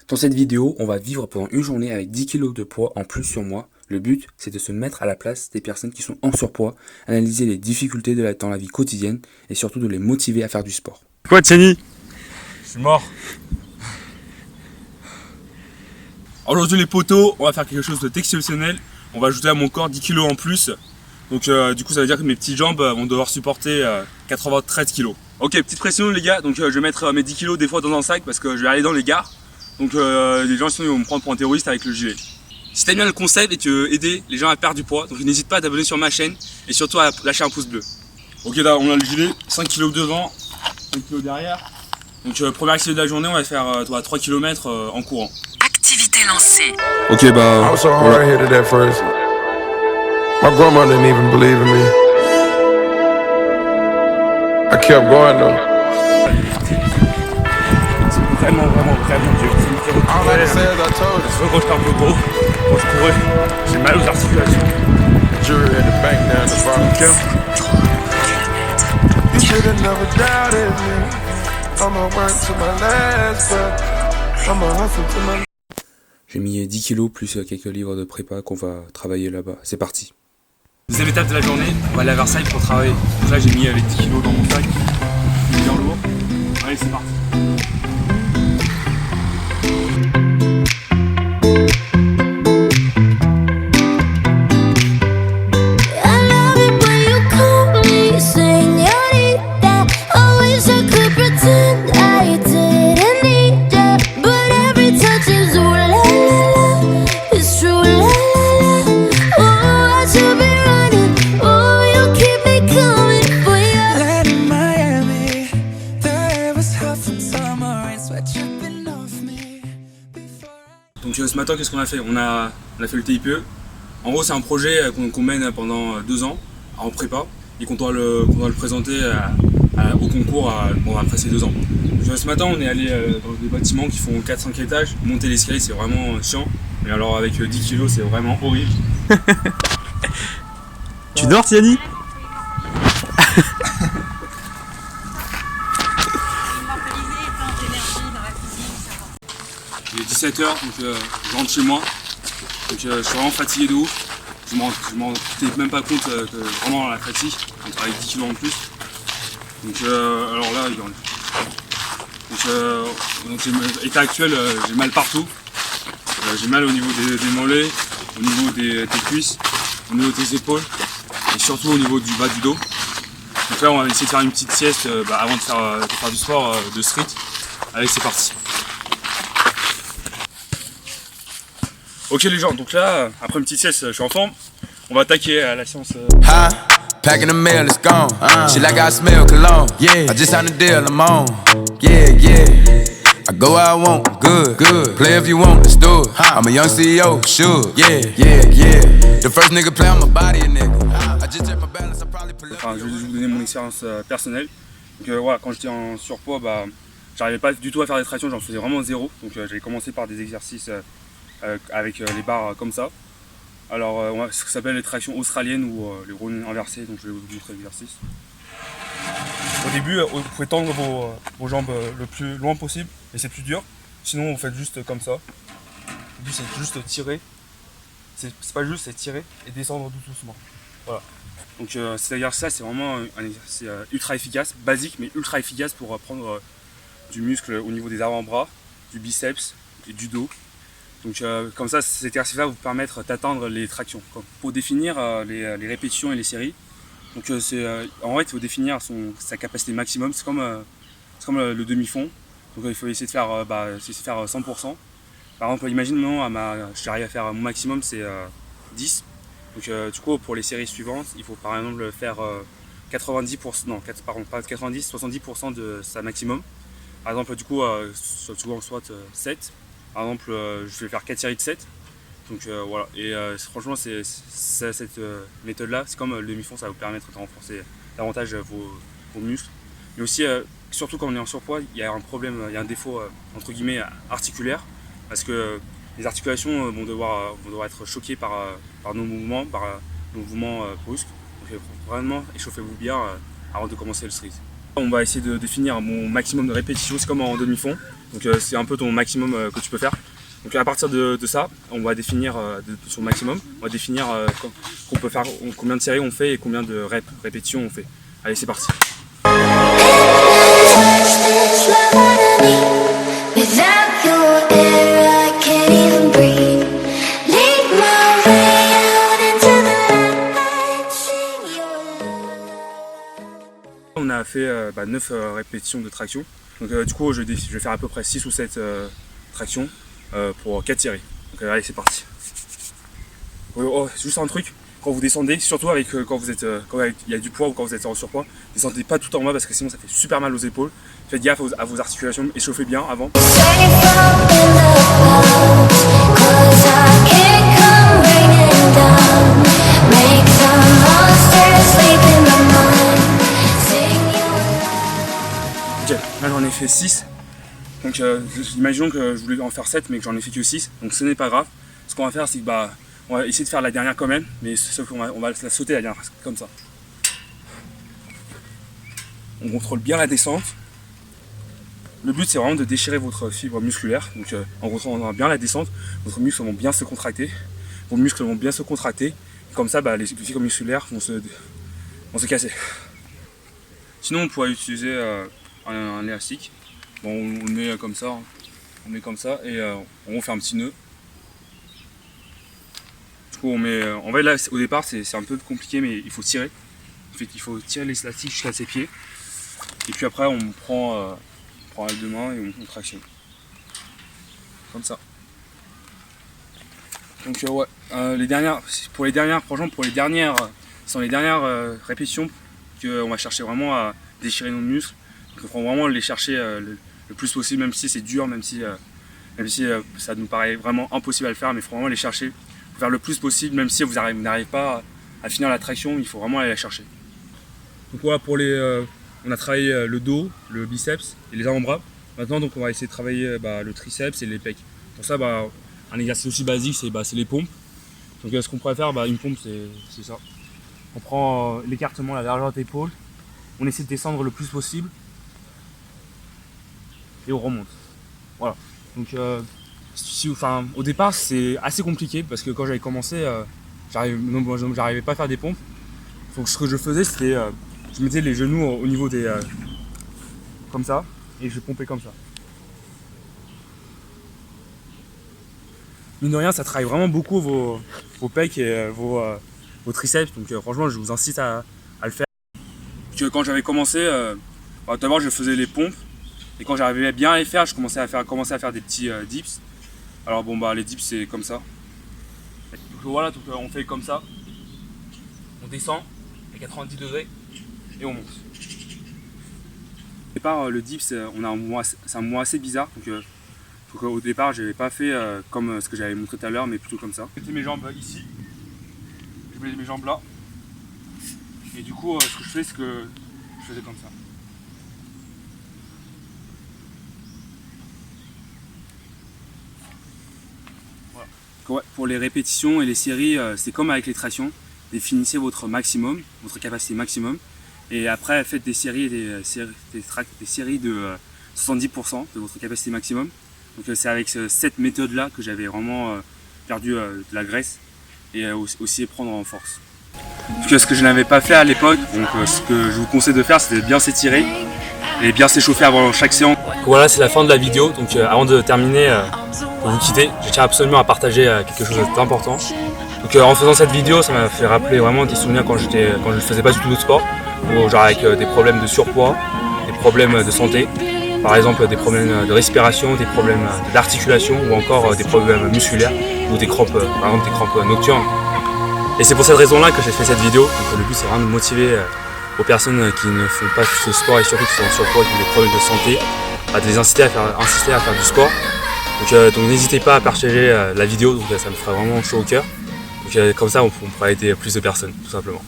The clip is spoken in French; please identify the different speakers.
Speaker 1: Dans cette vidéo, on va vivre pendant une journée avec 10 kg de poids en plus sur moi. Le but, c'est de se mettre à la place des personnes qui sont en surpoids, analyser les difficultés dans la vie quotidienne et surtout de les motiver à faire du sport.
Speaker 2: Quoi, Tiani? Je suis mort. Aujourd'hui les potos, on va faire quelque chose d'exceptionnel. On va ajouter à mon corps 10 kg en plus. Donc du coup ça veut dire que mes petites jambes vont devoir supporter 93 kg. Ok, petite pression les gars, donc je vais mettre mes 10 kg des fois dans un sac parce que je vais aller dans les gares. Donc les gens sinon ils vont me prendre pour un terroriste avec le gilet. Si t'aimes bien le concept et que tu veux aider les gens à perdre du poids, donc n'hésite pas à t'abonner sur ma chaîne et surtout à lâcher un pouce bleu. Ok là on a le gilet, 5 kg devant, 5 kg derrière. Donc première activité de la journée, on va faire 3 km en courant.
Speaker 3: Activité lancée.
Speaker 2: Ok bah
Speaker 4: I was so hard-headed at first. My grandma didn't even believe in me. I kept going though.
Speaker 2: C'est vraiment dur.
Speaker 4: All I can say is I told
Speaker 2: Je veux que je un peu gros. Quand je pourrais, j'ai mal aux articulations.
Speaker 4: you. Jury at the bank down the bottom. You should have never doubted me. I'ma work to my last breath. I'ma hustle to my.
Speaker 1: J'ai mis 10 kg plus quelques livres de prépa qu'on va travailler là-bas. C'est parti.
Speaker 2: Deuxième étape de la journée, on va aller à Versailles pour travailler. Donc là j'ai mis les 10 kg dans mon sac. Il est bien lourd. Allez c'est parti. Donc ce matin qu'est-ce qu'on a fait? On a fait le TIPE. En gros c'est un projet qu'on mène pendant 2 ans en prépa et qu'on doit le présenter au concours après ces 2 ans. Donc, ce matin on est allé dans des bâtiments qui font 4-5 étages. Monter l'escalier c'est vraiment chiant. Mais alors avec 10 kg c'est vraiment horrible.
Speaker 5: Tu dors, Tiani?
Speaker 2: Il est 17h, donc je rentre chez moi. Donc je suis vraiment fatigué de ouf. Je m'en rendais même pas compte que vraiment la fatigue, avec 10 kg en plus. Donc alors là, état actuel, j'ai mal partout. J'ai mal au niveau des mollets, au niveau des cuisses, au niveau des épaules et surtout au niveau du bas du dos. Donc là on va essayer de faire une petite sieste avant de faire du sport de street. Allez c'est parti. Ok les gens, donc là, après une petite sieste, je suis en forme. On va attaquer à la séance.
Speaker 6: Packing the mail, it's gone. She like I smell cologne. Yeah, I just signed a deal, I'm on. Yeah, yeah. I go where I want, good, good. Play if you want, let's do it. I'm a young CEO, sure. Yeah, yeah, yeah. The first nigga play on my body, a nigga. I just check my balance, I probably pull up.
Speaker 2: Enfin, je vais vous donner mon expérience personnelle. Donc voilà, quand j'étais en surpoids, j'arrivais pas du tout à faire des tractions, j'en faisais vraiment zéro. Donc j'ai commencé par des exercices avec les barres comme ça. Alors ce qui s'appelle les tractions australiennes ou les roues inversées, donc je vais vous montrer l'exercice. Au début, vous pouvez tendre vos jambes le plus loin possible et c'est plus dur. Sinon vous faites juste comme ça. Le but c'est juste tirer. C'est pas juste, c'est tirer et descendre doucement. Voilà. Donc cet exercice c'est vraiment un exercice ultra efficace, basique mais ultra efficace pour prendre du muscle au niveau des avant-bras, du biceps et du dos. Donc comme ça, cet exercice-là va vous permettre d'atteindre les tractions. Pour définir les répétitions et les séries, donc en fait il faut définir sa capacité maximum, c'est comme le demi-fond. Donc il faut essayer de faire, 100%. Par exemple, imaginons j'arrive à faire mon maximum c'est 10. Donc du coup pour les séries suivantes, il faut par exemple faire 90%, non pas 90, 70% de sa maximum. Par exemple du coup soit 7. Par exemple, je vais faire 4 séries de 7. Donc voilà, et franchement, cette méthode-là, c'est comme le demi-fond, ça va vous permettre de renforcer davantage vos muscles. Mais aussi, surtout quand on est en surpoids, il y a un problème, il y a un défaut entre guillemets articulaire, parce que les articulations vont devoir être choquées par nos mouvements, brusques. Donc vraiment, échauffez-vous bien avant de commencer le street. On va essayer de définir mon maximum de répétitions, c'est comme en demi-fond. Donc c'est un peu ton maximum que tu peux faire. Donc à partir de ça, on va définir de son maximum. On va définir qu'on peut faire, combien de séries on fait et combien de répétitions on fait. Allez, c'est parti. On a fait 9 répétitions de traction. Donc du coup je vais faire à peu près 6 ou 7 tractions pour 4 séries. Donc allez, c'est parti. Juste un truc, quand vous descendez, surtout avec quand il y a du poids ou quand vous êtes en surpoids, descendez pas tout en bas parce que sinon ça fait super mal aux épaules. Faites gaffe à vos articulations, échauffez bien avant. Ok, là j'en ai fait 6. Donc imaginons que je voulais en faire 7 mais que j'en ai fait que 6. Donc ce n'est pas grave. Ce qu'on va faire c'est que on va essayer de faire la dernière quand même, mais sauf qu'on va la sauter la dernière, comme ça. On contrôle bien la descente. Le but c'est vraiment de déchirer votre fibre musculaire. Donc en contrôlant bien la descente, vos muscles vont bien se contracter. Vos muscles vont bien se contracter. Comme ça les fibres musculaires vont se casser. Sinon on pourrait utiliser un élastique. Bon, on le met comme ça. On met comme ça et on fait un petit nœud. Du coup on met. En vrai là au départ c'est un peu compliqué mais il faut tirer. En fait il faut tirer l'élastique jusqu'à ses pieds. Et puis après on prend les deux mains et on tractionne. Comme ça. Donc ouais, pour les dernières répétitions qu'on va chercher vraiment à déchirer nos muscles. Donc il faut vraiment les chercher le plus possible, même si c'est dur, même si ça nous paraît vraiment impossible à le faire, mais il faut vraiment les chercher, faire le plus possible, même si vous n'arrivez pas à finir la traction, il faut vraiment aller la chercher. Donc voilà, on a travaillé le dos, le biceps et les avant-bras. Maintenant donc on va essayer de travailler le triceps et les pecs. Pour ça un exercice aussi basique c'est les pompes. Donc ce qu'on pourrait faire, une pompe c'est ça. On prend l'écartement, la largeur d'épaule, on essaie de descendre le plus possible et on remonte. Voilà. Donc au départ c'est assez compliqué parce que quand j'avais commencé, j'arrivais pas à faire des pompes. Donc ce que je faisais c'était je mettais les genoux au niveau des comme ça et je pompais comme ça. Mine de rien ça travaille vraiment beaucoup vos pecs et vos triceps, donc franchement je vous incite à le faire. Quand j'avais commencé, d'abord je faisais les pompes et quand j'arrivais bien à les faire, je commençais à faire des petits dips. Alors les dips c'est comme ça. Donc voilà, on fait comme ça, on descend à 90 degrés et on monte. Au départ le dips c'est un mouvement assez bizarre, donc au départ je n'avais pas fait comme ce que j'avais montré tout à l'heure mais plutôt comme ça. Je mettais mes jambes ici, je mets mes jambes là et du coup ce que je fais c'est que je faisais comme ça. Voilà. Donc, pour les répétitions et les séries c'est comme avec les tractions, définissez votre maximum, votre capacité maximum et après faites des séries de 70% de votre capacité maximum. Donc c'est avec cette méthode là que j'avais vraiment perdu de la graisse et aussi prendre en force. Ce que je n'avais pas fait à l'époque, donc ce que je vous conseille de faire c'était de bien s'étirer et bien s'échauffer avant chaque séance. Voilà, c'est la fin de la vidéo, donc avant de terminer, pour vous quitter, je tiens absolument à partager quelque chose d'important. Donc en faisant cette vidéo, ça m'a fait rappeler vraiment des souvenirs quand je ne faisais pas du tout de sport, genre avec des problèmes de surpoids, des problèmes de santé, par exemple des problèmes de respiration, des problèmes d'articulation ou encore des problèmes musculaires ou des crampes, par exemple des crampes nocturnes. Et c'est pour cette raison-là que j'ai fait cette vidéo. Donc, le but c'est vraiment de motiver aux personnes qui ne font pas ce sport et surtout qui sont en surpoids, qui ont des problèmes de santé, à les inciter à faire du sport. Donc n'hésitez pas à partager la vidéo, donc ça me ferait vraiment chaud au cœur. Donc comme ça on pourra aider plus de personnes tout simplement.